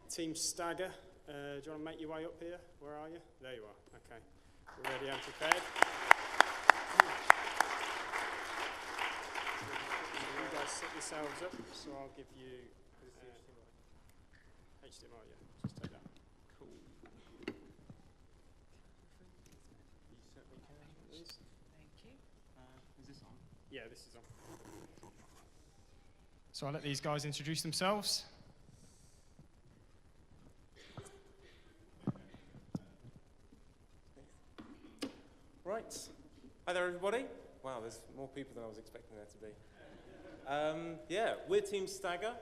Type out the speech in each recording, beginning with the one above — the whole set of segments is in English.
Team Stagger, do you want to make your way up here? Where are you? There you are, okay. We're ready and prepared. You guys set yourselves up, so I'll give you HDMI, yeah, just take that. Cool. You certainly can, please. Thank you. Is this on? Yeah, this is on. So I'll let these guys introduce themselves. Right. Hi there, everybody. Wow, there's more people than I was expecting there to be. Yeah, we're Team Stagger,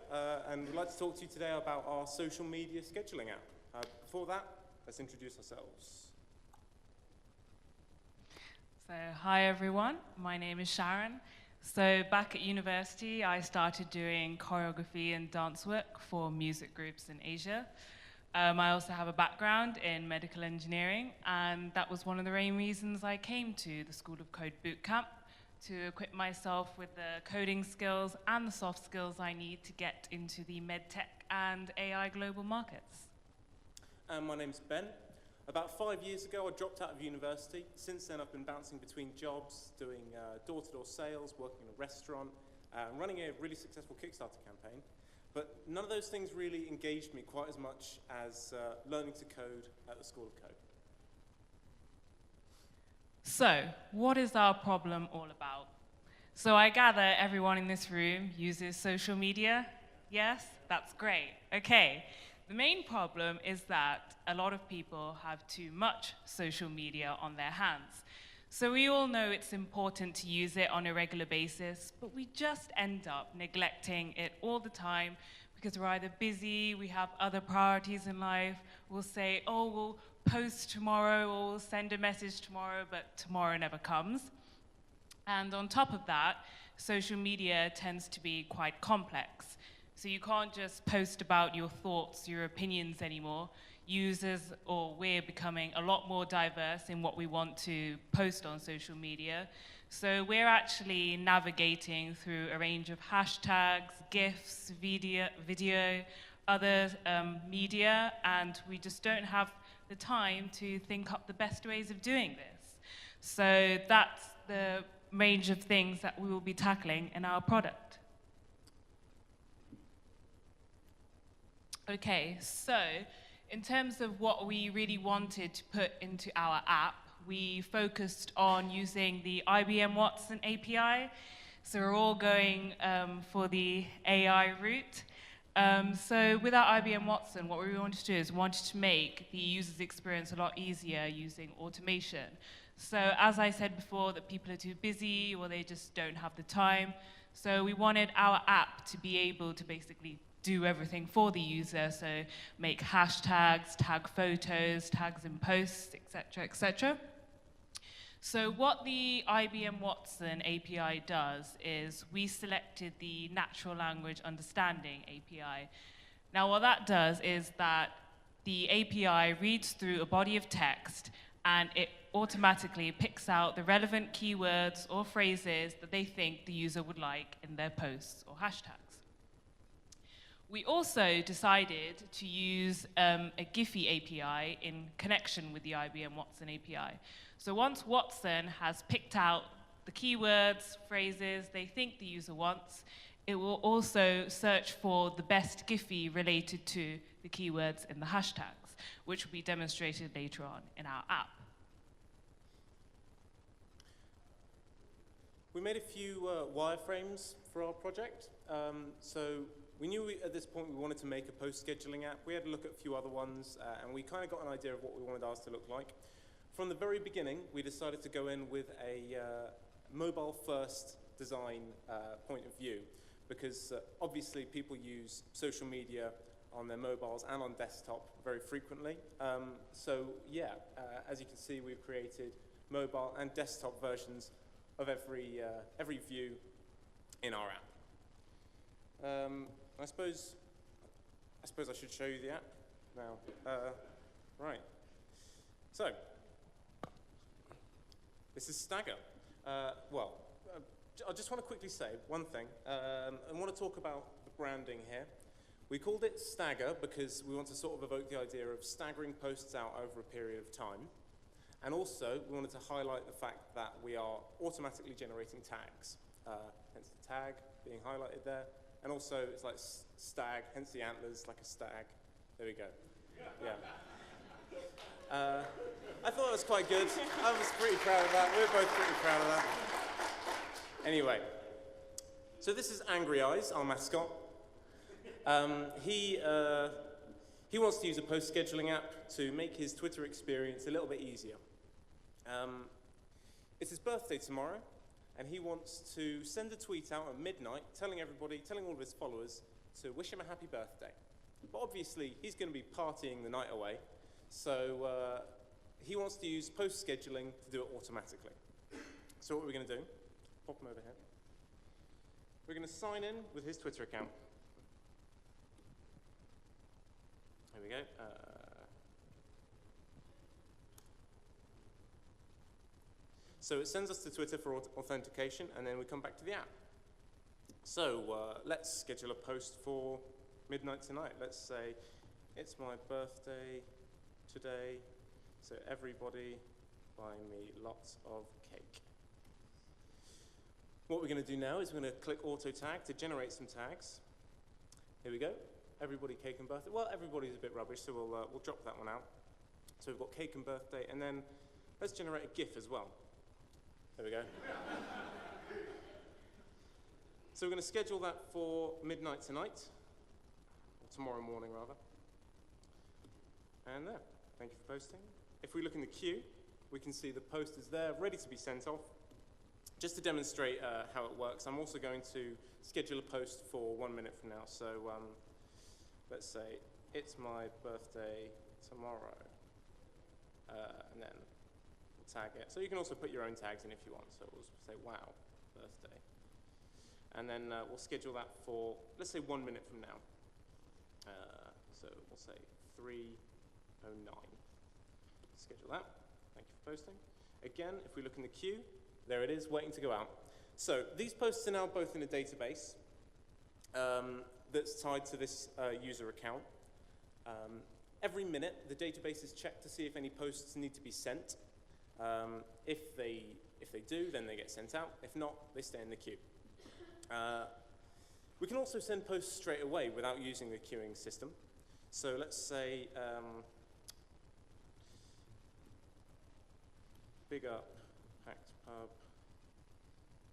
and we'd like to talk to you today about our social media scheduling app. Before that, let's introduce ourselves. So, hi everyone, my name is Sharon. So back at university, I started doing choreography and dance work for music groups in Asia. I also have a background in medical engineering, and that was one of the main reasons I came to the School of Code Bootcamp, to equip myself with the coding skills and the soft skills I need to get into the medtech and AI global markets. My name's Ben. About 5 years ago, I dropped out of university. Since then, I've been bouncing between jobs, doing door-to-door sales, working in a restaurant, and running a really successful Kickstarter campaign. But none of those things really engaged me quite as much as learning to code at the School of Code. So, what is our problem all about? So I gather everyone in this room uses social media? Yes? That's great. Okay. The main problem is that a lot of people have too much social media on their hands. So we all know it's important to use it on a regular basis, but we just end up neglecting it all the time because we're either busy, we have other priorities in life, we'll say, oh, we'll post tomorrow, or we'll send a message tomorrow, but tomorrow never comes. And on top of that, social media tends to be quite complex. So you can't just post about your thoughts, your opinions anymore. Users, or we're becoming a lot more diverse in what we want to post on social media. So we're actually navigating through a range of hashtags, GIFs, video, other media, and we just don't have the time to think up the best ways of doing this. So that's the range of things that we will be tackling in our product. Okay, so in terms of what we really wanted to put into our app, we focused on using the IBM Watson API. So we're all going for the AI route. So with our IBM Watson, what we wanted to do is we wanted to make the user's experience a lot easier using automation. So as I said before, that people are too busy or they just don't have the time. So we wanted our app to be able to basically do everything for the user, so make hashtags, tag photos, tags in posts, etc., etc. So what the IBM Watson API does is we selected the Natural Language Understanding API. Now what that does is that the API reads through a body of text and it automatically picks out the relevant keywords or phrases that they think the user would like in their posts or hashtags. We also decided to use a Giphy API in connection with the IBM Watson API. So once Watson has picked out the keywords, phrases they think the user wants, it will also search for the best Giphy related to the keywords in the hashtags, which will be demonstrated later on in our app. We made a few wireframes for our project. So we knew at this point we wanted to make a post-scheduling app. We had a look at a few other ones, and we kind of got an idea of what we wanted ours to look like. From the very beginning, we decided to go in with a mobile-first design point of view, because obviously people use social media on their mobiles and on desktop very frequently. So yeah, as you can see, we've created mobile and desktop versions of every view in our app. I suppose I should show you the app now. Right. So, this is Stagger. I just want to quickly say one thing. I want to talk about the branding here. We called it Stagger because we want to sort of evoke the idea of staggering posts out over a period of time. And also, we wanted to highlight the fact that we are automatically generating tags, hence the tag being highlighted there. And also, it's like stag, hence the antlers, like a stag. There we go. Yeah. I thought it was quite good. I was pretty proud of that. We're both pretty proud of that. Anyway, so this is Angry Eyes, our mascot. He wants to use a post scheduling app to make his Twitter experience a little bit easier. It's his birthday tomorrow, and he wants to send a tweet out at midnight telling all of his followers to wish him a happy birthday. But obviously, he's going to be partying the night away, so he wants to use post scheduling to do it automatically. So what we're going to do, pop him over here. We're going to sign in with his Twitter account. There we go. So it sends us to Twitter for authentication, and then we come back to the app. So let's schedule a post for midnight tonight. Let's say, it's my birthday today, so everybody buy me lots of cake. What we're going to do now is we're going to click auto tag to generate some tags. Here we go. Everybody, cake and birthday. Well, everybody's a bit rubbish, so we'll drop that one out. So we've got cake and birthday, and then let's generate a GIF as well. There we go. So we're going to schedule that for midnight tonight, or tomorrow morning rather. And there, thank you for posting. If we look in the queue, we can see the post is there, ready to be sent off. Just to demonstrate how it works, I'm also going to schedule a post for 1 minute from now. So let's say, it's my birthday tomorrow, and then we'll tag it. So you can also put your own tags in if you want. So we'll say, wow, birthday. And then we'll schedule that for, let's say, 1 minute from now. So we'll say 3:09. Schedule that. Thank you for posting. Again, if we look in the queue, there it is, waiting to go out. So these posts are now both in a database that's tied to this user account. Every minute, the database is checked to see if any posts need to be sent. If they do, then they get sent out. If not, they stay in the queue. We can also send posts straight away without using the queuing system. So let's say, big up, Packed Pub,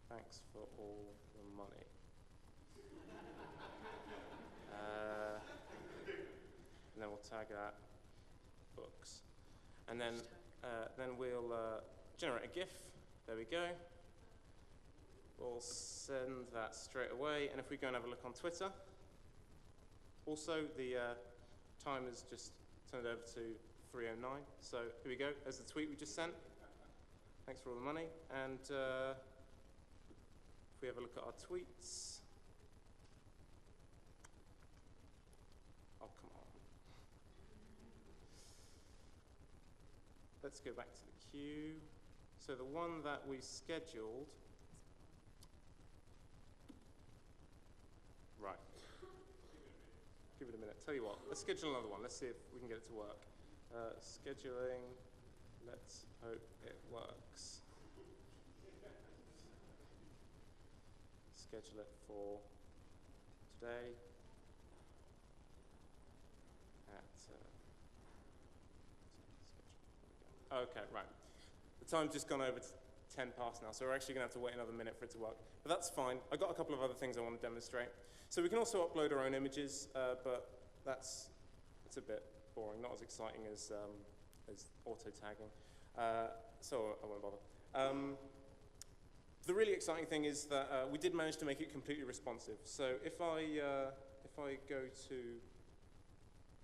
thanks for all the money. And then we'll tag that, books. And then we'll generate a GIF. There we go. We'll send that straight away. And if we go and have a look on Twitter, also the time has just turned over to 3:09. So here we go. There's the tweet we just sent. Thanks for all the money. And if we have a look at our tweets. Oh, come on. Let's go back to the queue. So the one that we scheduled. Right. Give it a minute. Tell you what, let's schedule another one. Let's see if we can get it to work. Scheduling. Let's hope it works. Schedule it for today at okay, right. The time's just gone over to 10 past now, so we're actually going to have to wait another minute for it to work. But that's fine. I've got a couple of other things I want to demonstrate. So we can also upload our own images, but it's a bit boring, not as exciting as auto-tagging. So I won't bother. The really exciting thing is that we did manage to make it completely responsive. So if I go to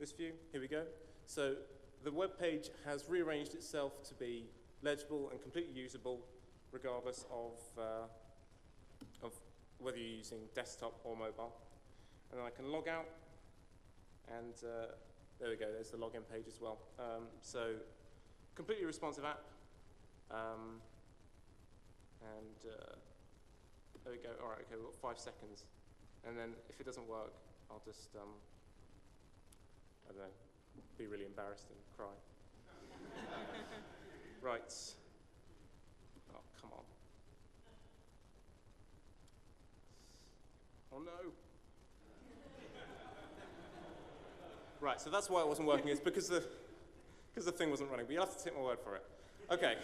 this view, here we go. So the web page has rearranged itself to be legible and completely usable, regardless of whether you're using desktop or mobile. And then I can log out, and there we go. There's the login page as well. So completely responsive app. There we go. All right, okay, we've got 5 seconds. And then if it doesn't work, I'll just I don't know, be really embarrassed and cry. Right. Oh, come on. Oh no. Right, so that's why it wasn't working. It's because the thing wasn't running, but you'll have to take my word for it. Okay.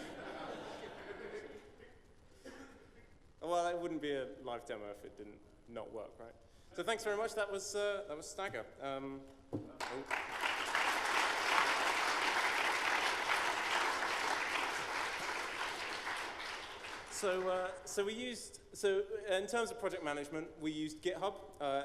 Well, it wouldn't be a live demo if it didn't not work, right? So thanks very much. That was Stagger. So in terms of project management, we used GitHub.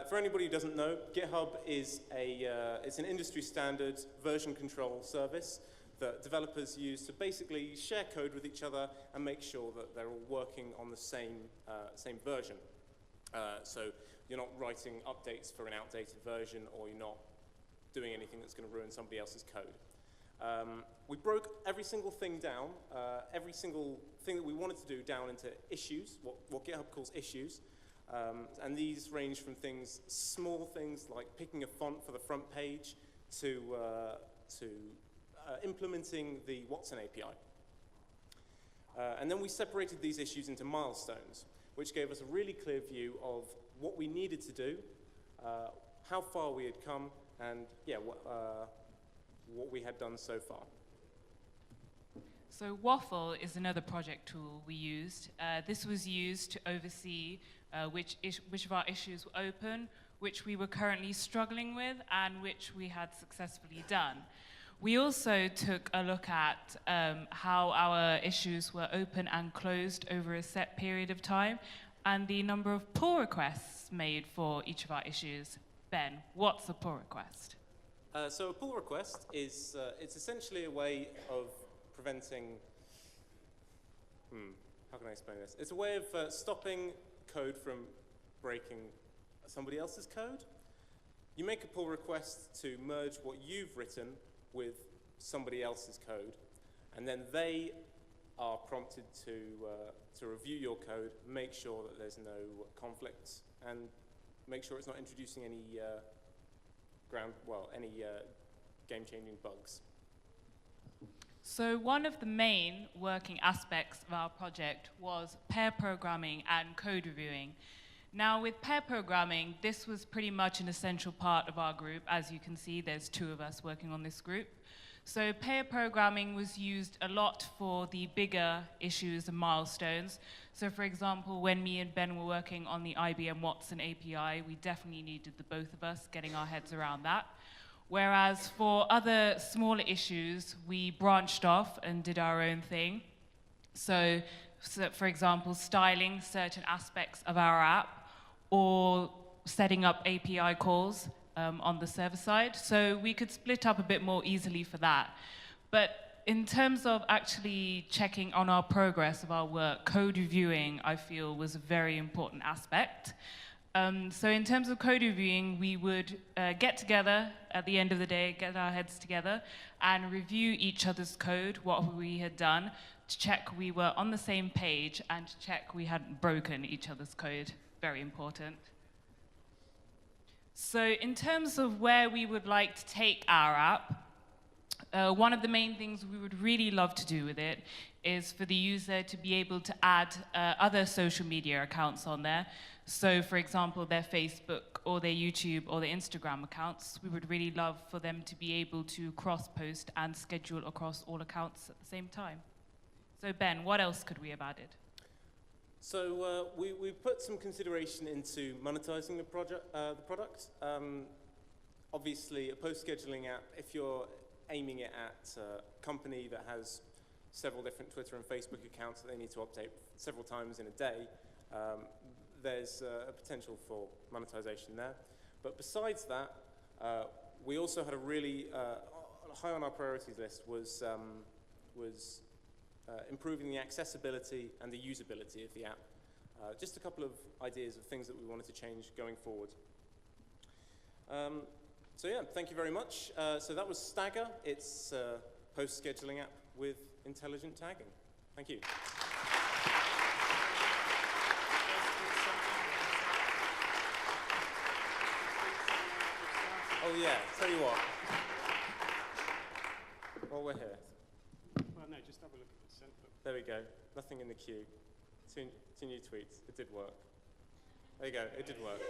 For anybody who doesn't know, GitHub is it's an industry standard version control service that developers use to basically share code with each other and make sure that they're all working on the same version. So you're not writing updates for an outdated version, or you're not doing anything that's going to ruin somebody else's code. We broke every single thing down, every single thing that we wanted to do down into issues, what GitHub calls issues. And these range from small things like picking a font for the front page to implementing the Watson API. And then we separated these issues into milestones, which gave us a really clear view of what we needed to do, how far we had come, and what we had done so far. So Waffle is another project tool we used. This was used to oversee which of our issues were open, which we were currently struggling with, and which we had successfully done. We also took a look at how our issues were open and closed over a set period of time, and the number of pull requests made for each of our issues. Ben, what's a pull request? So a pull request is it's essentially a way of preventing, how can I explain this? It's a way of stopping code from breaking somebody else's code. You make a pull request to merge what you've written with somebody else's code, and then they are prompted to review your code, make sure that there's no conflicts, and make sure it's not introducing any game-changing bugs. So one of the main working aspects of our project was pair programming and code reviewing. Now with pair programming, this was pretty much an essential part of our group. As you can see, there's 2 of us working on this group. So pair programming was used a lot for the bigger issues and milestones. So for example, when me and Ben were working on the IBM Watson API, we definitely needed the both of us getting our heads around that. Whereas for other smaller issues, we branched off and did our own thing. So for example, styling certain aspects of our app, or setting up API calls on the server side. So we could split up a bit more easily for that. But in terms of actually checking on our progress of our work, code reviewing, I feel, was a very important aspect. So in terms of code reviewing, we would get together at the end of the day, get our heads together, and review each other's code, what we had done, to check we were on the same page, and to check we hadn't broken each other's code. Very important. So in terms of where we would like to take our app, one of the main things we would really love to do with it is for the user to be able to add other social media accounts on there. So for example, their Facebook or their YouTube or their Instagram accounts, we would really love for them to be able to cross-post and schedule across all accounts at the same time. So Ben, what else could we have added? So we put some consideration into monetizing the product. Obviously, a post-scheduling app, if you're aiming it at a company that has several different Twitter and Facebook accounts that they need to update several times in a day, there's a potential for monetization there. But besides that, we also had a really high on our priorities list was improving the accessibility and the usability of the app. Just a couple of ideas of things that we wanted to change going forward. So yeah, thank you very much. So that was Stagger. It's a post-scheduling app with intelligent tagging. Thank you. Oh yeah, tell you what. while we're here. Well, no, just have a look at the sent book. There we go. Nothing in the queue. Two new tweets. It did work. There you go. It did work.